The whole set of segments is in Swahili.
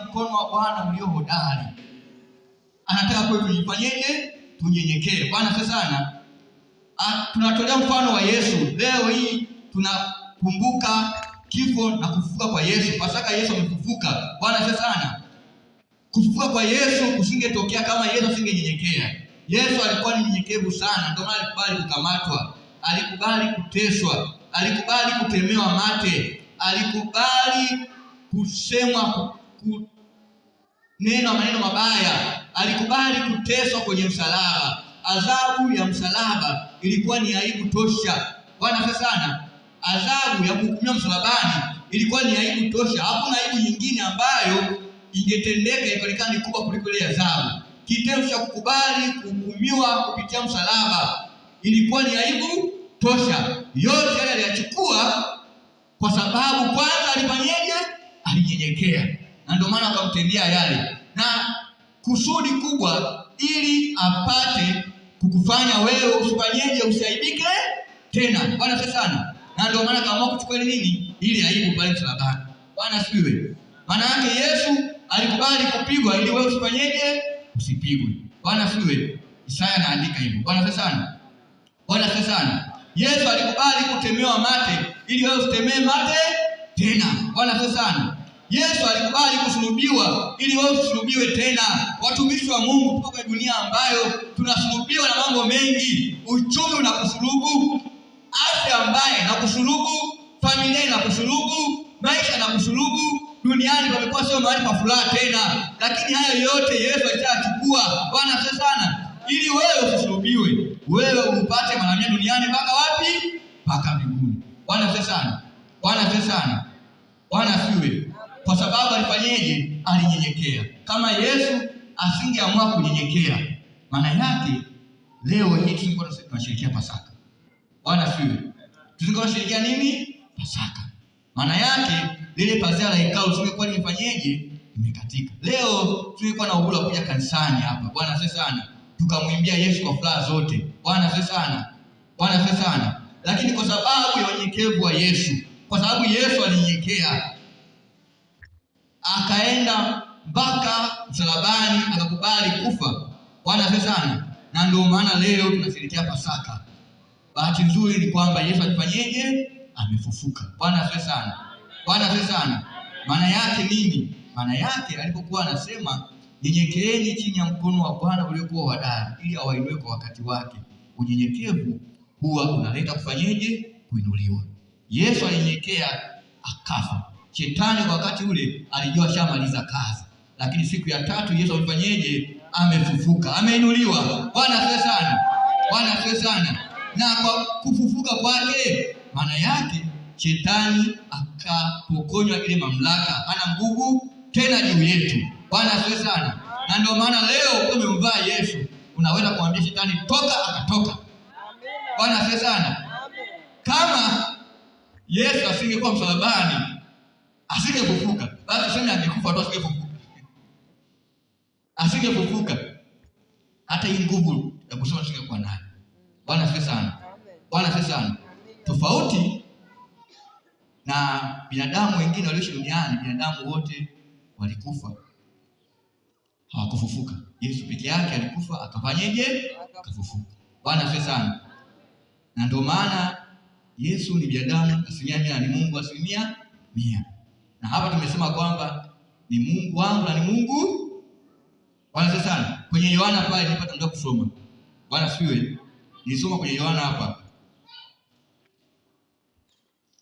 mkono wa Bwana ulio hodari. Anataka kwetu tujifanyeje? Tunyenyekee. Bwana asifiwe sana. Tunatolea mfano wa Yesu. Leo hii tunakumbuka kifo na kufufuka kwa Yesu. Pasaka Yesu amefufuka. Bwana asifiwe sana. Kufufuka kwa Yesu kusingetokea kama Yesu asingenyenyekea. Yesu alikuwa ni mnyenyekevu sana, ndio maana alikubali kukamatwa, alikubali kuteswa, alikubali kutemewa mate, alikubali kusemwa maneno mabaya, alikubali kuteswa kwenye msalaba. Adhabu ya msalaba ilikuwa ni aibu tosha. Bwana asifiwe sana. Adhabu ya kuhukumiwa msalabani ilikuwa ni aibu tosha. Hakuna aibu nyingine ambayo ingetendeka ikaonekana ni kubwa kuliko ile adhabu. Kitendo cha kukubali kuhukumiwa kupitia msalaba ilikuwa ni aibu tosha. Yote yale aliyachukua kwa sababu kwanza alifanyeje? Alinyenyekea. Na ndio maana akamtendea yale. Na kusudi kubwa ili apate kukufanya wewe usifanyeje? Usiaibike tena. Bwana asifiwe sana. Na ndio maana kama kuchukua nini? Ili aibu pale msalabani. Bwana asifiwe. Maana yake Yesu alikubali kupigwa ili wewe usifanyeje? Usipigwe. Bwana asifiwe. Isaya anaandika hivyo. Bwana asifiwe sana. Bwana asifiwe sana. Yesu alikubali kutemewa mate ili wewe usitemee mate tena. Bwana asifiwe sana. Yesu alikubali kusulubiwa ili wewe usulubiwe tena. Watumishi wa Mungu, tuko kwa dunia ambayo tunasulubiwa na mambo mengi. Uchumi unakusulubu, afya mbaya inakusulubu, familia inakusulubu, maisha inakusulubu. Duniani pamekuwa sio mahali pa furaha tena. Lakini hayo yote Yesu alishachukua. Bwana asifiwe sana. Ili wewe usulubiwe, wewe upate maana duniani mpaka wapi? Mpaka mbinguni. Bwana asifiwe sana. Bwana asifiwe sana. Bwana asifiwe. Kwa sababu alifanyeje? Alinyenyekea. Kama Yesu asingeamua kunyenyekea, maana yake leo hii tusingekuwa tunasherehekea Pasaka. Bwana asifiwe. Tusingekuwa tunasherehekea nini? Pasaka. Maana yake lile pazia la hekalu tusingekuwa limefanyeje? Limekatika. Leo tungekuwa na uhuru kuja kanisani hapa. Bwana asifiwe sana. Tukamwimbia Yesu kwa furaha zote. Bwana asifiwe sana. Bwana asifiwe sana. Lakini kwa sababu ya unyenyekevu wa Yesu, kwa sababu Yesu alinyenyekea, akaenda mpaka msalabani, akakubali kufa. Bwana asifiwe sana. Na ndio maana leo tunasherehekea Pasaka. Bahati nzuri ni kwamba Yesu alifanyeje? Amefufuka. Bwana asifiwe sana. Bwana asifiwe sana. Maana yake nini? Maana yake alipokuwa anasema nyenyekeeni chini ya mkono wa Bwana uliokuwa hodari ili awainue kwa wakati wake. Unyenyekevu huwa unaleta kufanyeje? Kuinuliwa. Yesu alinyenyekea akafa. Shetani kwa wakati ule alijua shamaliza kazi. Lakini siku ya tatu Yesu alifanyeje? Amefufuka. Ameinuliwa. Bwana asifiwe sana. Bwana asifiwe sana. Na kwa kufufuka kwake, maana yake shetani akapokonywa ile mamlaka. Hana nguvu tena juu yetu. Bwana asifiwe sana. Na ndio maana leo umemvaa Yesu, unaweza kumwambia shetani toka, akatoka. Bwana asifiwe sana. Kama Yesu asingekuwa msalabani, asingefufuka, basi tuseme angekufa tu, asingefufuka. Asingefufuka. Hata hii nguvu ya kusema tusingekuwa nayo. Bwana asifiwe sana. Bwana asifiwe sana. Tofauti na binadamu wengine walioishi duniani, binadamu wote walikufa, hawakufufuka. Yesu peke yake alikufa, akafanyeje? Akafufuka. Bwana asifiwe sana. Na ndio maana Yesu ni binadamu 100% na ni Mungu 100%. Na hapa tumesema kwamba ni Mungu wangu na ni Mungu. Bwana asifiwe sana. Kwenye Yohana pale nilipata muda kusoma. Bwana asifiwe. Nilisoma kwenye Yohana hapa.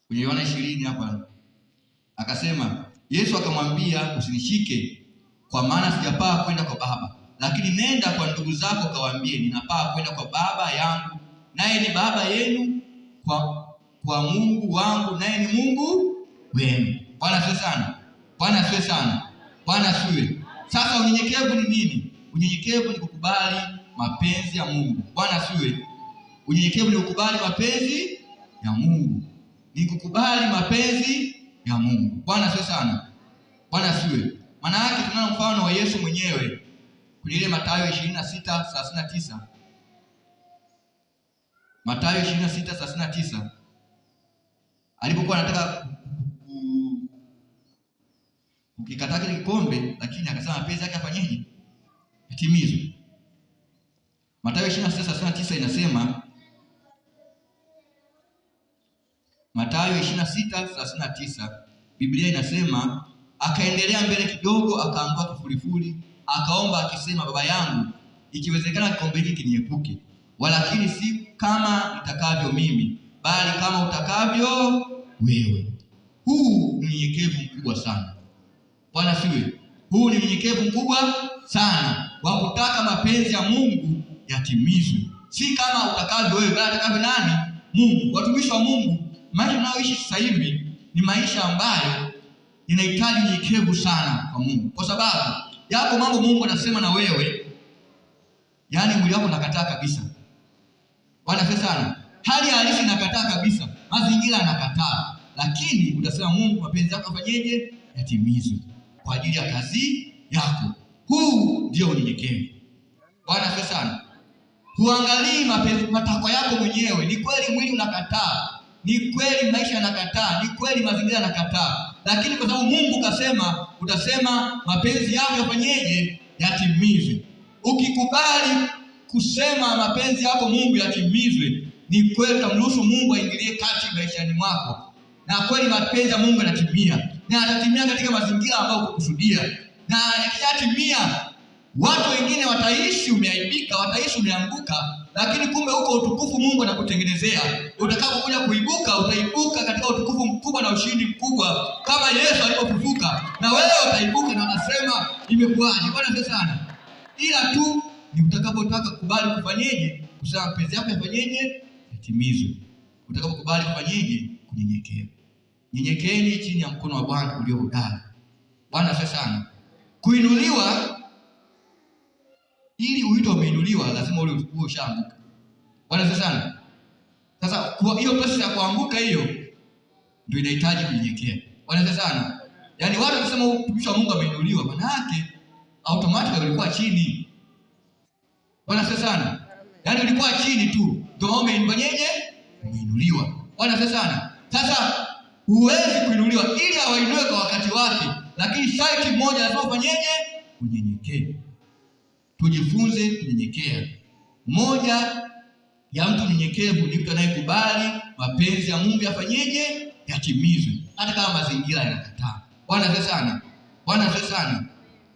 Kwenye Yohana 20 hapa. Akasema, Yesu akamwambia, usinishike kwa maana sijapaa kwenda kwa Baba, lakini nenda kwa ndugu zako kawaambie ninapaa kwenda kwa Baba yangu naye ni Baba yenu, kwa Mungu wangu naye ni Mungu wenu. Bwana asifiwe sana. Bwana asifiwe sana. Bwana asifiwe. Sasa unyenyekevu ni nini? Unyenyekevu ni kukubali mapenzi ya Mungu. Bwana asifiwe. Unyenyekevu ni kukubali mapenzi ya Mungu. Ni kukubali mapenzi ya Mungu. Bwana asifiwe sana. Bwana asifiwe. Maana yake tunaona mfano wa Yesu mwenyewe kwenye ile Mathayo 26:39. Mathayo 26:39. Alipokuwa anataka ukikataa kile kikombe, lakini akasema mapenzi yake afanyeje? Yatimizwe. Mathayo 26:39 inasema, Mathayo 26:39 Biblia inasema, akaendelea mbele kidogo, akaanguka kifurifuri, akaomba akisema, Baba yangu, ikiwezekana kikombe hiki kiniepuke, walakini si kama nitakavyo mimi, bali kama utakavyo wewe. Huu ni unyenyekevu mkubwa sana. Bwana siwe. Huu ni unyenyekevu mkubwa sana wa kutaka mapenzi ya Mungu yatimizwe. Si kama utakavyo wewe, bali atakavyo nani? Mungu. Watumishi wa Mungu, maisha tunayoishi sasa hivi ni maisha ambayo inahitaji unyenyekevu sana kwa Mungu. Kwa sababu yako mambo Mungu anasema na wewe, yaani mwili wako unakataa kabisa. Bwana sana. Hali halisi inakataa kabisa. Mazingira yanakataa. Lakini utasema Mungu, mapenzi yako afanyeje? Yatimizwe kwa ajili ya kazi yako. Huu ndio unyenyekevu. Bwana sana. Huangalii matakwa yako mwenyewe. Ni kweli mwili unakataa. Ni kweli maisha yanakataa. Ni kweli mazingira yanakataa. Lakini kwa sababu Mungu kasema, utasema mapenzi yako yafanyeje? Yatimizwe. Ukikubali kusema mapenzi yako Mungu yatimizwe, ni kweli utamruhusu Mungu aingilie kati maishani mwako. Na kweli mapenzi ya Mungu yanatimia. Na yatatimia katika mazingira ambayo ukukusudia. Na yakishatimia, watu wengine wataishi umeaibika, wataishi umeanguka, lakini kumbe huko utukufu Mungu anakutengenezea. Utakapokuja kuibuka, utaibuka katika utukufu mkubwa na ushindi mkubwa kama Yesu alipofufuka. Na wewe utaibuka na unasema imekuwaje? Bwana sana. Ila tu ni utakapotaka kubali kufanyeje? Kusema mapenzi yako yafanyeje? Yatimizwe. Utakapokubali kufanyeje? Kunyenyekea. Nyenyekeeni chini ya mkono wa Bwana ulio hodari. Bwana sana. Kuinuliwa, ili uitwe umeinuliwa, lazima ule ushaanguka. Bwana sana. Sasa kwa hiyo pesa ya kuanguka hiyo ndio inahitaji kunyenyekea. Bwana sana. Yaani watu wakisema mtumishi wa Mungu ameinuliwa, maana yake automatically ulikuwa chini. Bwana sana. Yaani ulikuwa chini tu. Ndio umeinuliwa. Umeinuliwa. Bwana sana. Sasa huwezi kuinuliwa, ili awainue kwa wakati wake, lakini sharti moja lazima ufanyeje? Unyenyekee. Tujifunze kunyenyekea. Moja ya mtu mnyenyekevu ni mtu anayekubali mapenzi ya Mungu yafanyeje? Yatimizwe, hata kama mazingira yanakataa. Bwana sana. Bwana sana.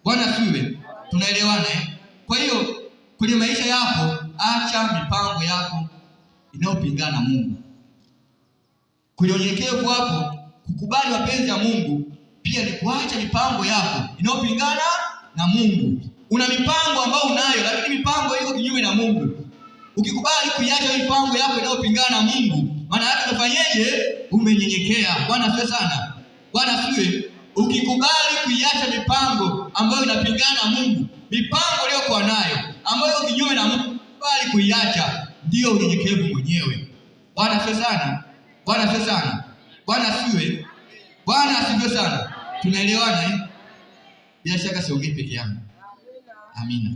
Bwana siwe. Tunaelewana eh? Kwa hiyo kwenye maisha yako, acha mipango yako inayopingana na Mungu. Kwenye unyenyekevu hapo, kukubali mapenzi ya Mungu pia ni kuacha mipango yako inayopingana na Mungu. Una mipango ambayo unayo, lakini mipango iko kinyume na Mungu. Ukikubali kuiacha mipango yako inayopingana na Mungu, maana yake unafanyeje? Umenyenyekea. Bwana sana. Bwana siwe. Ukikubali kuiacha mipango ambayo inapingana na Mungu, mipango uliyokuwa nayo ambayo iko kinyume na Mungu, kubali kuiacha, ndio unyenyekevu mwenyewe. Bwana sana. Bwana sana. Bwana siwe. Bwana asifiwe sana. Tunaelewana eh? Bila shaka siongei peke yangu. Amina.